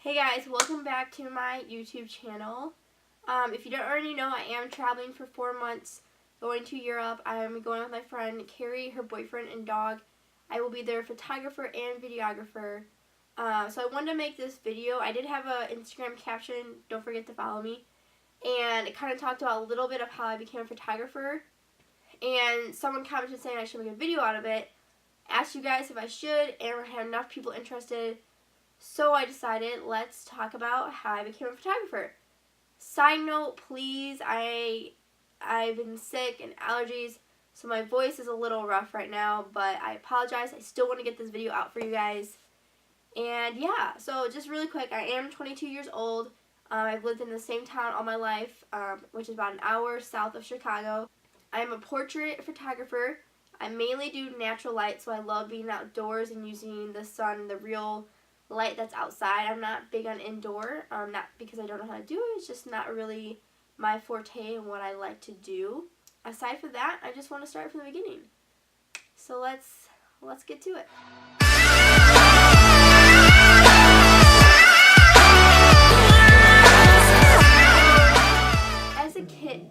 Hey guys, welcome back to my YouTube channel. If you don't already know, I am traveling for 4 months, going to Europe. I am going with my friend Carrie, her boyfriend, and dog. I will be their photographer and videographer. So I wanted to make this video. I did have an Instagram caption, don't forget to follow me. And it kind of talked about a little bit of how I became a photographer. And someone commented saying I should make a video out of it. Asked you guys if I should, and we had enough people interested. So I decided, let's talk about how I became a photographer. Side note, please, I've been sick and allergies, so my voice is a little rough right now, but I apologize. I still want to get this video out for you guys. And yeah, so just really quick, I am 22 years old. I've lived in the same town all my life, which is about an hour south of Chicago. I am a portrait photographer. I mainly do natural light, so I love being outdoors and using the sun, the real light that's outside. I'm not big on indoor, not because I don't know how to do it, it's just not really my forte and what I like to do. Aside from that, I just want to start from the beginning. So let's get to it. As a kid,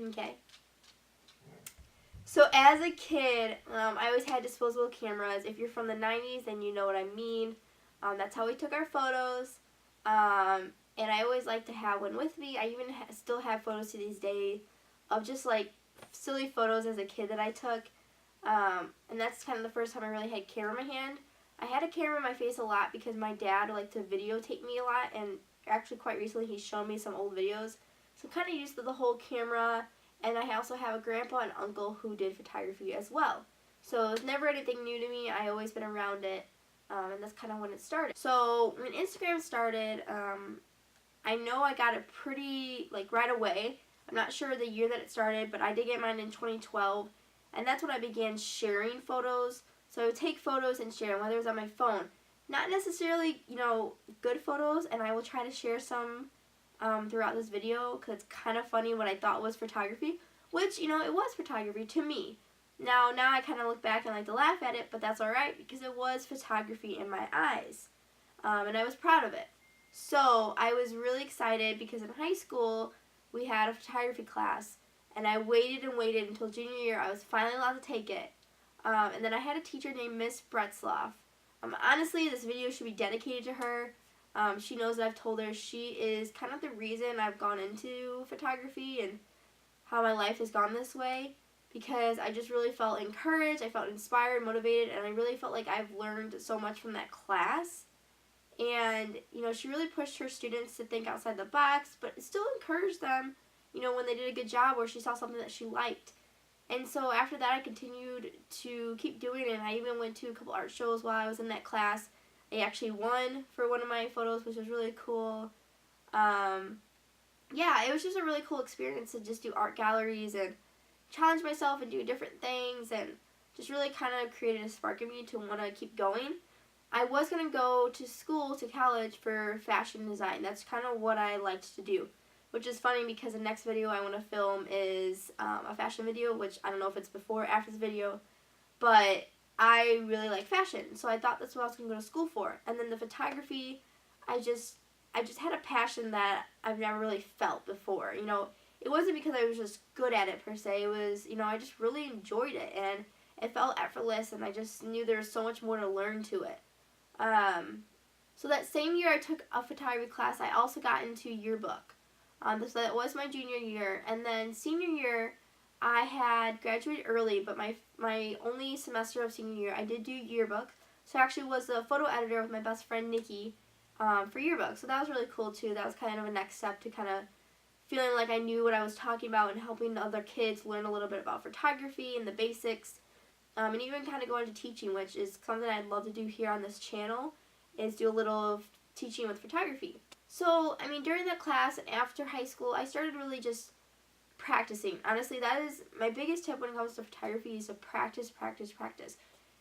okay. So as a kid, I always had disposable cameras. If you're from the 90s, then you know what I mean. That's how we took our photos. And I always like to have one with me. I even still have photos to this day of just like silly photos as a kid that I took. And that's kind of the first time I really had a camera in my hand. I had a camera in my face a lot because my dad liked to videotape me a lot. And actually quite recently he's shown me some old videos. So I'm kind of used to the whole camera. And I also have a grandpa and uncle who did photography as well. So it was never anything new to me. I always been around it. And that's kind of when it started. So when Instagram started, I know I got it pretty, like, right away. I'm not sure the year that it started, but I did get mine in 2012. And that's when I began sharing photos. So I would take photos and share them, whether it was on my phone. Not necessarily, you know, good photos, and I will try to share some throughout this video because it's kind of funny what I thought was photography, which, you know, it was photography to me. Now I kind of look back and like to laugh at it, but that's alright because it was photography in my eyes, and I was proud of it. So I was really excited because in high school we had a photography class, and I waited and waited until junior year. I was finally allowed to take it, and then I had a teacher named Miss Bretzloff. Honestly, this video should be dedicated to her. She knows that I've told her she is kind of the reason I've gone into photography and how my life has gone this way, because I just really felt encouraged, I felt inspired, motivated, and I really felt like I've learned so much from that class. And, you know, she really pushed her students to think outside the box, but still encouraged them, you know, when they did a good job or she saw something that she liked. And so after that I continued to keep doing it, and I even went to a couple art shows while I was in that class. I actually won for one of my photos, which was really cool. Yeah, it was just a really cool experience to just do art galleries and challenge myself and do different things, and just really kind of created a spark in me to want to keep going. I was going to go to school, to college, for fashion design. That's kind of what I liked to do, which is funny because the next video I want to film is a fashion video, which I don't know if it's before or after this video, but I really like fashion, so I thought that's what I was going to go to school for. And then the photography, I just had a passion that I've never really felt before. You know, it wasn't because I was just good at it per se. It was, you know, I just really enjoyed it, and it felt effortless, and I just knew there was so much more to learn to it. So that same year I took a photography class, I also got into yearbook. So that was my junior year, and then senior year, I had graduated early, but my only semester of senior year, I did do yearbook. So I actually was the photo editor with my best friend Nikki for yearbook. So that was really cool too. That was kind of a next step to kind of feeling like I knew what I was talking about and helping other kids learn a little bit about photography and the basics. And even kind of go into teaching, which is something I'd love to do here on this channel, is do a little teaching with photography. So, I mean, during that class and after high school, I started really just practicing. Honestly, that is my biggest tip when it comes to photography, is to practice, practice, practice.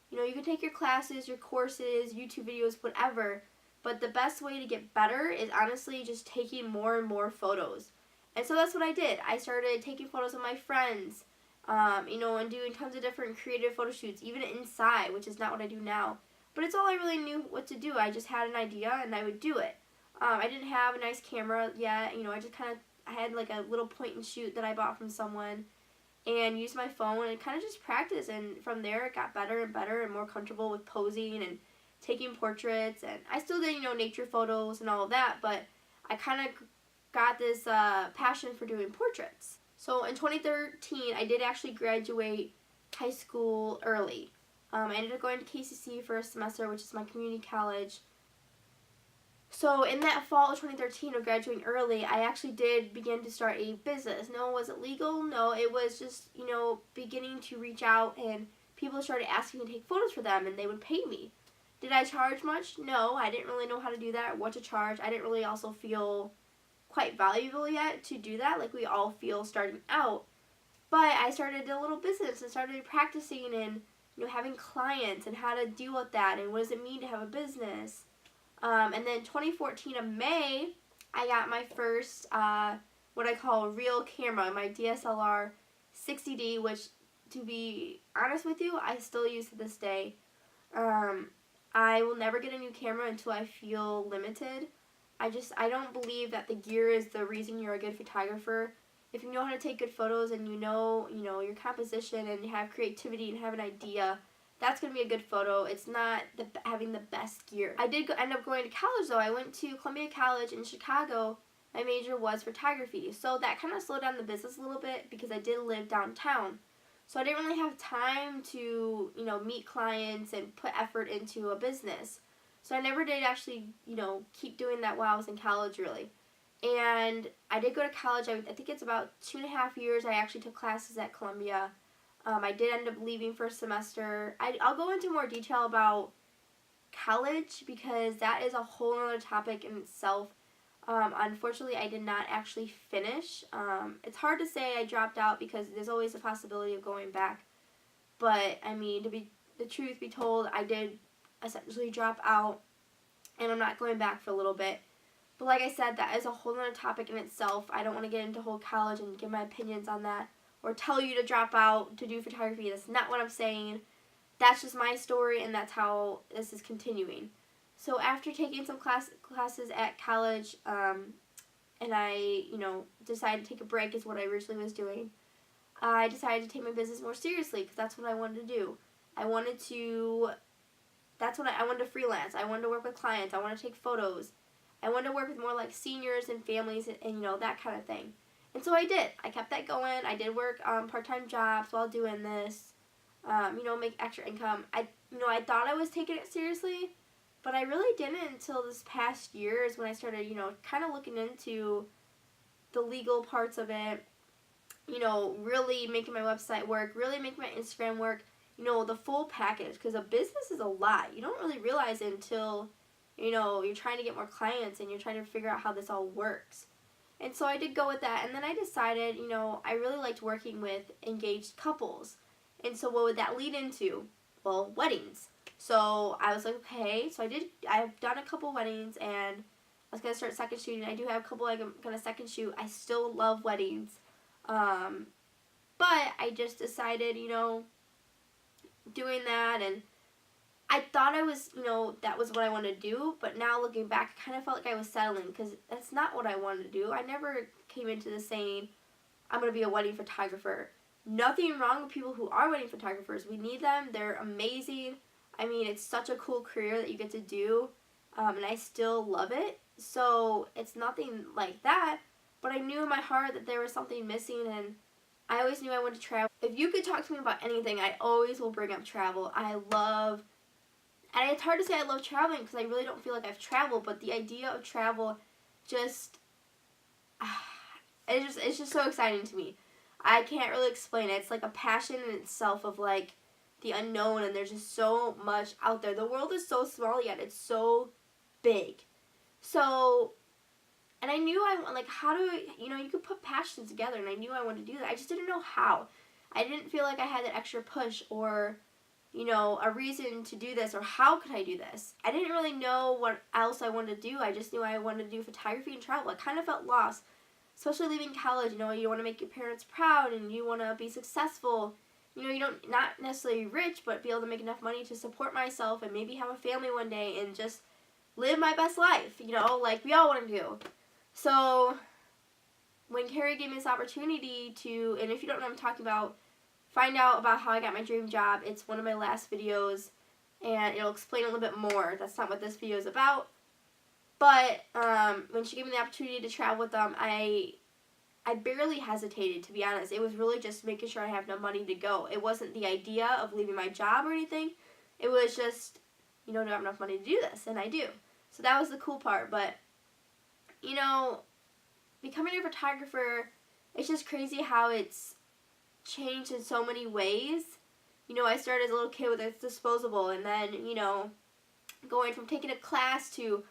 You know, you can take your classes, your courses, YouTube videos, whatever, but the best way to get better is honestly just taking more and more photos. And so that's what I did. I started taking photos of my friends, you know, and doing tons of different creative photo shoots, even inside, which is not what I do now. but it's all I really knew what to do. I just had an idea and I would do it. I didn't have a nice camera yet, you know, I had like a little point and shoot that I bought from someone and used my phone and kind of just practiced, and from there it got better and better and more comfortable with posing and taking portraits, and I still did, you know, nature photos and all of that, but I kind of got this passion for doing portraits. So in 2013, I did actually graduate high school early. I ended up going to KCC for a semester, which is my community college. So in that fall of 2013 of graduating early, I actually did begin to start a business. No, was it legal? No, it was just, you know, beginning to reach out, and people started asking me to take photos for them and they would pay me. Did I charge much? No, I didn't really know how to do that or what to charge. I didn't really also feel quite valuable yet to do that, like we all feel starting out. But I started a little business and started practicing and, you know, having clients and how to deal with that and what does it mean to have a business. And then 2014 of May, I got my first, what I call real camera, my DSLR 60D, which, to be honest with you, I still use to this day. I will never get a new camera until I feel limited. I don't believe that the gear is the reason you're a good photographer. If you know how to take good photos and you know your composition and you have creativity and have an idea, that's going to be a good photo. It's not having the best gear. I did end up going to college though. I went to Columbia College in Chicago. My major was photography. So that kind of slowed down the business a little bit because I did live downtown. So I didn't really have time to, you know, meet clients and put effort into a business. So I never did actually, you know, keep doing that while I was in college really. And I did go to college. I think it's about 2.5 years. I actually took classes at Columbia. I did end up leaving for a semester. I'll go into more detail about college because that is a whole other topic in itself. Unfortunately, I did not actually finish. It's hard to say I dropped out because there's always a possibility of going back. But, I mean, the truth be told, I did essentially drop out, and I'm not going back for a little bit. But like I said, that is a whole other topic in itself. I don't want to get into whole college and give my opinions on that or tell you to drop out to do photography. That's not what I'm saying. That's just my story, and that's how this is continuing. So after taking some classes at college, and I, you know, decided to take a break is what I originally was doing, I decided to take my business more seriously because that's what I wanted to do. I wanted to freelance. I wanted to work with clients. I wanted to take photos. I wanted to work with more like seniors and families and you know, that kind of thing. And so I did. I kept that going. I did work part-time jobs while doing this, you know, make extra income. I thought I was taking it seriously, but I really didn't until this past year is when I started, you know, kind of looking into the legal parts of it, you know, really making my website work, really making my Instagram work, you know, the full package, because a business is a lot. You don't really realize it until, you know, you're trying to get more clients and you're trying to figure out how this all works. And so I did go with that, and then I decided, you know, I really liked working with engaged couples. And so what would that lead into? Well, weddings. So I was like, okay, so I've done a couple weddings, and I was going to start second shooting. I do have a couple I'm going to second shoot. I still love weddings. But I just decided, you know, doing that, and I thought I was, you know, that was what I wanted to do, but now looking back, I kind of felt like I was settling because that's not what I wanted to do. I never came into this saying, I'm going to be a wedding photographer. Nothing wrong with people who are wedding photographers. We need them. They're amazing. I mean, it's such a cool career that you get to do, and I still love it. So it's nothing like that, but I knew in my heart that there was something missing, and I always knew I wanted to travel. If you could talk to me about anything, I always will bring up travel. And it's hard to say I love traveling because I really don't feel like I've traveled, but the idea of travel just, it's just so exciting to me. I can't really explain it. It's like a passion in itself of like the unknown, and there's just so much out there. The world is so small yet it's so big. So, and I knew how do you know, you could put passions together, and I knew I wanted to do that. I just didn't know how. I didn't feel like I had that extra push or, you know, a reason to do this, or how could I do this? I didn't really know what else I wanted to do. I just knew I wanted to do photography and travel. I kind of felt lost, especially leaving college. You know, you want to make your parents proud and you want to be successful, you know, you don't, not necessarily rich, but be able to make enough money to support myself and maybe have a family one day and just live my best life, you know, like we all want to do. So when Carrie gave me this opportunity to, and if you don't know what I'm talking about, find out about how I got my dream job. It's one of my last videos, and it'll explain a little bit more. That's not what this video is about. But when she gave me the opportunity to travel with them, I barely hesitated, to be honest. It was really just making sure I have enough money to go. It wasn't the idea of leaving my job or anything. It was just, you know, do I have enough money to do this? And I do. So that was the cool part. But, you know, becoming a photographer, it's just crazy how it's changed in so many ways. You know, I started as a little kid with a disposable, and then, you know, going from taking a class to,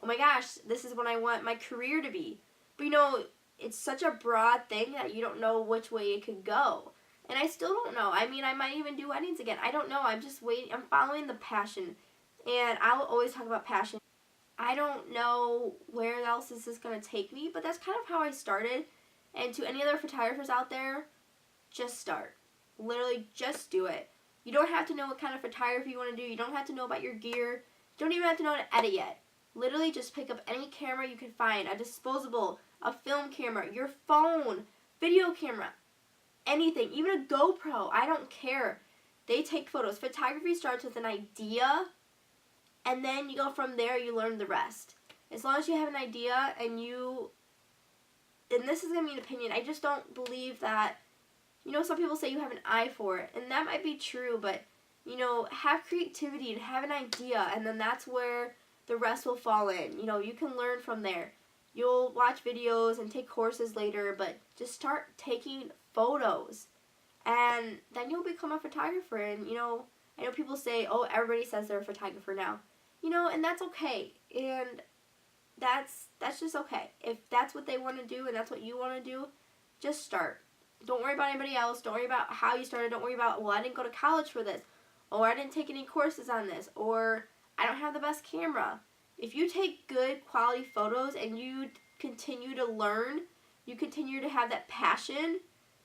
oh my gosh, this is what I want my career to be. But, you know, it's such a broad thing that you don't know which way it could go. And I still don't know. I mean, I might even do weddings again. I don't know. I'm just waiting. I'm following the passion. And I will always talk about passion. I don't know where else this is going to take me, but that's kind of how I started. And to any other photographers out there, just start. Literally, just do it. You don't have to know what kind of photography you want to do. You don't have to know about your gear. You don't even have to know how to edit yet. Literally, just pick up any camera you can find, a disposable, a film camera, your phone, video camera, anything, even a GoPro. I don't care. They take photos. Photography starts with an idea, and then you go from there, you learn the rest. As long as you have an idea and this is going to be an opinion, I just don't believe that, you know, some people say you have an eye for it, and that might be true, but, you know, have creativity and have an idea, and then that's where the rest will fall in. You know, you can learn from there. You'll watch videos and take courses later, but just start taking photos. And then you'll become a photographer. And, you know, I know people say, oh, everybody says they're a photographer now. You know, and that's okay. And that's just okay. If that's what they want to do and that's what you want to do, just start. Don't worry about anybody else. Don't worry about how you started. Don't worry about, well, I didn't go to college for this. Or I didn't take any courses on this. Or I don't have the best camera. If you take good quality photos and you continue to learn, you continue to have that passion,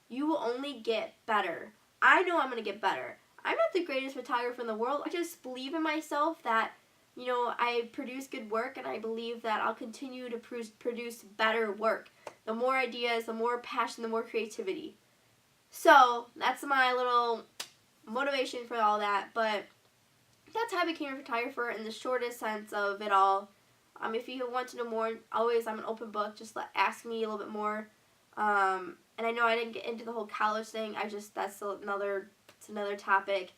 you will only get better. I know I'm going to get better. I'm not the greatest photographer in the world. I just believe in myself that, you know, I produce good work, and I believe that I'll continue to produce better work. The more ideas, the more passion, the more creativity. So that's my little motivation for all that, but that's how I became a photographer in the shortest sense of it all. If you want to know more, always, I'm an open book. Just ask me a little bit more. And I know I didn't get into the whole college thing. That's another topic.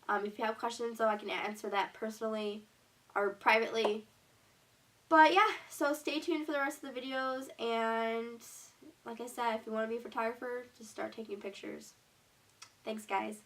If you have questions, though, I can answer that personally or privately. But yeah, so stay tuned for the rest of the videos. And like I said, if you want to be a photographer, just start taking pictures. Thanks, guys.